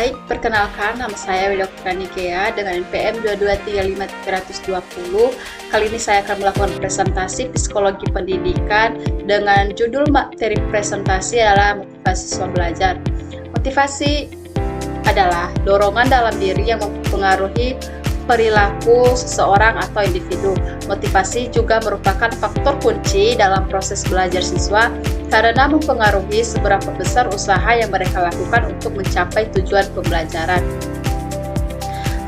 Baik, perkenalkan nama saya Widokra Nikea dengan NPM 2235320. Kali ini saya akan melakukan presentasi psikologi pendidikan dengan judul materi presentasi adalah motivasi siswa belajar. Motivasi adalah dorongan dalam diri yang mempengaruhi perilaku seseorang atau individu. Motivasi juga merupakan faktor kunci dalam proses belajar siswa karena mempengaruhi seberapa besar usaha yang mereka lakukan untuk mencapai tujuan pembelajaran.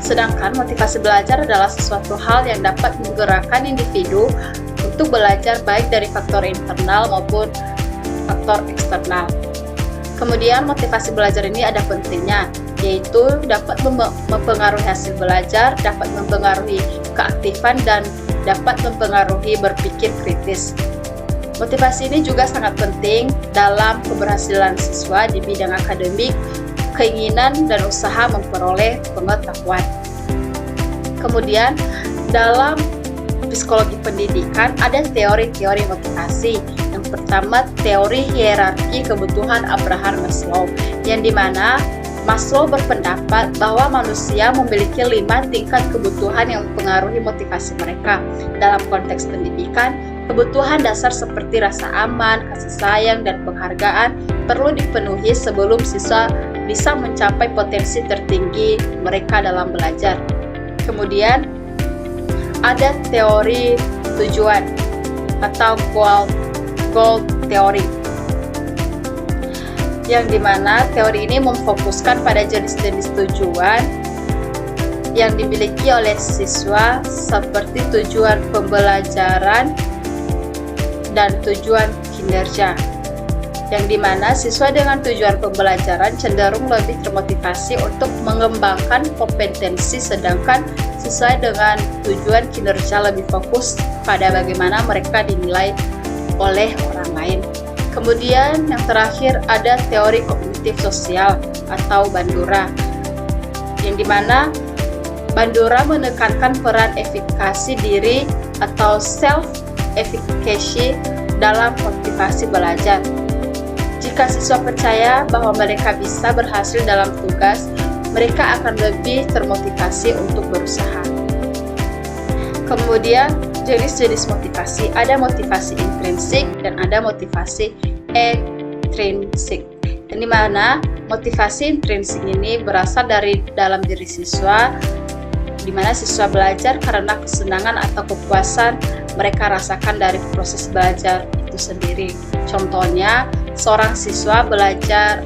Sedangkan motivasi belajar adalah sesuatu hal yang dapat menggerakkan individu untuk belajar baik dari faktor internal maupun faktor eksternal. Kemudian motivasi belajar ini ada pentingnya, yaitu dapat mempengaruhi hasil belajar, dapat mempengaruhi keaktifan, dan dapat mempengaruhi berpikir kritis. Motivasi ini juga sangat penting dalam keberhasilan siswa di bidang akademik, keinginan, dan usaha memperoleh pengetahuan. Kemudian, dalam psikologi pendidikan ada teori-teori motivasi. Yang pertama, teori hierarki kebutuhan Abraham Maslow, yang dimana Maslow berpendapat bahwa manusia memiliki 5 tingkat kebutuhan yang mempengaruhi motivasi mereka. Dalam konteks pendidikan, kebutuhan dasar seperti rasa aman, kasih sayang, dan penghargaan perlu dipenuhi sebelum siswa bisa mencapai potensi tertinggi mereka dalam belajar. Kemudian, ada teori tujuan atau goal theory, yang dimana teori ini memfokuskan pada jenis-jenis tujuan yang dimiliki oleh siswa seperti tujuan pembelajaran dan tujuan kinerja, yang dimana siswa dengan tujuan pembelajaran cenderung lebih termotivasi untuk mengembangkan kompetensi, sedangkan siswa dengan tujuan kinerja lebih fokus pada bagaimana mereka dinilai oleh orang lain. Kemudian yang terakhir ada teori kognitif sosial atau Bandura, yang dimana Bandura menekankan peran efikasi diri atau self-efficacy dalam motivasi belajar. Jika siswa percaya bahwa mereka bisa berhasil dalam tugas, mereka akan lebih termotivasi untuk berusaha. Kemudian jenis-jenis motivasi, ada motivasi intrinsik dan ada motivasi ekstrinsik. Yang dimana motivasi intrinsik ini berasal dari dalam diri siswa, di mana siswa belajar karena kesenangan atau kepuasan mereka rasakan dari proses belajar itu sendiri. Contohnya, seorang siswa belajar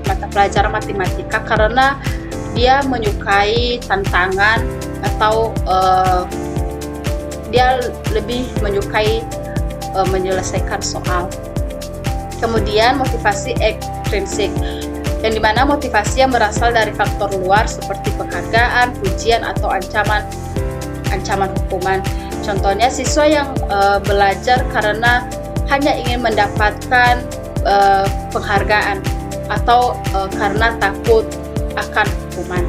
mata pelajaran matematika karena dia menyukai tantangan atau dia lebih menyukai menyelesaikan soal. Kemudian motivasi ekstrinsik, yang dimana motivasi yang berasal dari faktor luar seperti penghargaan, pujian, atau ancaman hukuman. Contohnya siswa yang belajar karena hanya ingin mendapatkan penghargaan atau karena takut akan hukuman.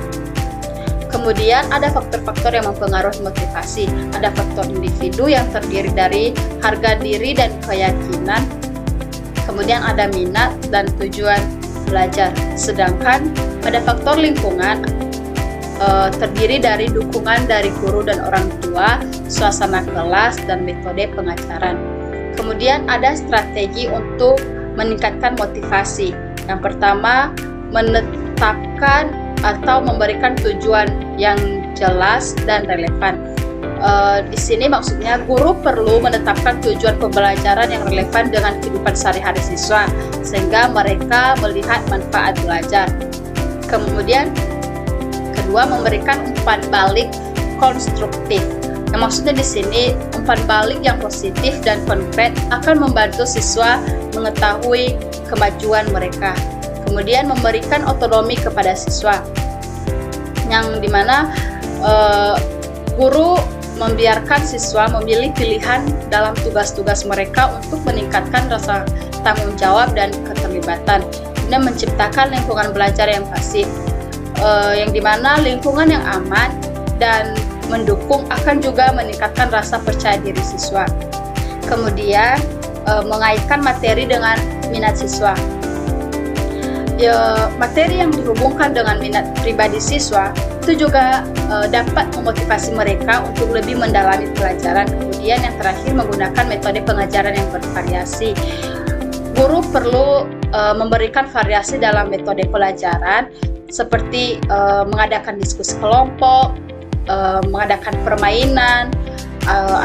Kemudian ada faktor-faktor yang mempengaruhi motivasi. Ada faktor individu yang terdiri dari harga diri dan keyakinan. Kemudian ada minat dan tujuan belajar. Sedangkan pada faktor lingkungan terdiri dari dukungan dari guru dan orang tua, suasana kelas, dan metode pengajaran. Kemudian ada strategi untuk meningkatkan motivasi. Yang pertama, menetapkan atau memberikan tujuan yang jelas dan relevan. Di sini maksudnya guru perlu menetapkan tujuan pembelajaran yang relevan dengan kehidupan sehari-hari siswa sehingga mereka melihat manfaat belajar. Kemudian kedua, memberikan umpan balik konstruktif. Yang maksudnya di sini umpan balik yang positif dan konkret akan membantu siswa mengetahui kemajuan mereka. Kemudian memberikan otonomi kepada siswa, yang dimana guru membiarkan siswa memilih pilihan dalam tugas-tugas mereka untuk meningkatkan rasa tanggung jawab dan keterlibatan, dan menciptakan lingkungan belajar yang pasif, yang dimana lingkungan yang aman dan mendukung akan juga meningkatkan rasa percaya diri siswa. Kemudian mengaitkan materi dengan minat siswa. materi yang dihubungkan dengan minat pribadi siswa itu juga dapat memotivasi mereka untuk lebih mendalami pelajaran. Kemudian yang terakhir, menggunakan metode pengajaran yang bervariasi. Guru perlu memberikan variasi dalam metode pelajaran seperti mengadakan diskusi kelompok, mengadakan permainan,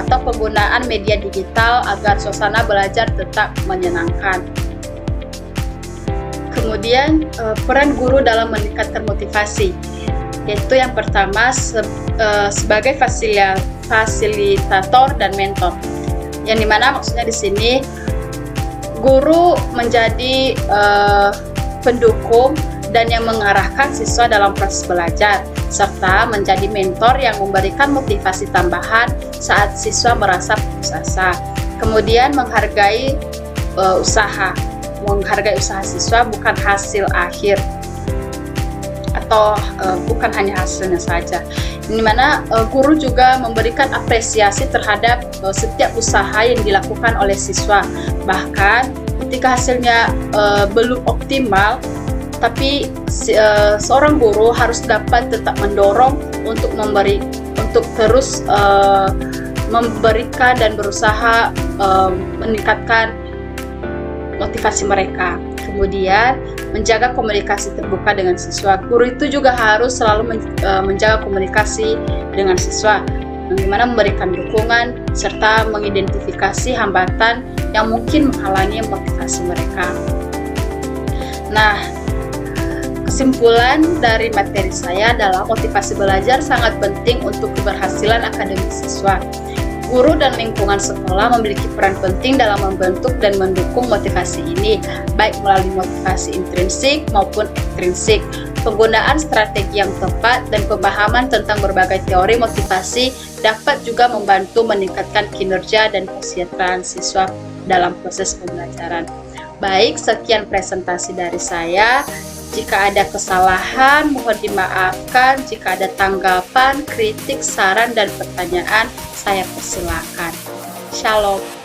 atau penggunaan media digital agar suasana belajar tetap menyenangkan. Kemudian peran guru dalam meningkatkan motivasi, yaitu yang pertama sebagai fasilitator dan mentor, yang dimana maksudnya di sini guru menjadi pendukung dan yang mengarahkan siswa dalam proses belajar, serta menjadi mentor yang memberikan motivasi tambahan saat siswa merasa putus asa. Kemudian menghargai usaha siswa, bukan hasil akhir atau bukan hanya hasilnya saja. Di mana guru juga memberikan apresiasi terhadap setiap usaha yang dilakukan oleh siswa. Bahkan ketika hasilnya belum optimal, tapi seorang guru harus dapat tetap mendorong untuk terus memberikan dan berusaha meningkatkan motivasi mereka. Kemudian menjaga komunikasi terbuka dengan siswa. Guru itu juga harus selalu menjaga komunikasi dengan siswa, di mana memberikan dukungan serta mengidentifikasi hambatan yang mungkin menghalangi motivasi mereka. Nah, kesimpulan dari materi saya adalah motivasi belajar sangat penting untuk keberhasilan akademik siswa. Guru dan lingkungan sekolah memiliki peran penting dalam membentuk dan mendukung motivasi ini, baik melalui motivasi intrinsik maupun ekstrinsik. Penggunaan strategi yang tepat dan pemahaman tentang berbagai teori motivasi dapat juga membantu meningkatkan kinerja dan kesejahteraan siswa dalam proses pembelajaran. Baik, sekian presentasi dari saya. Jika ada kesalahan, mohon dimaafkan. Jika ada tanggapan, kritik, saran, dan pertanyaan, saya persilakan. Shalom.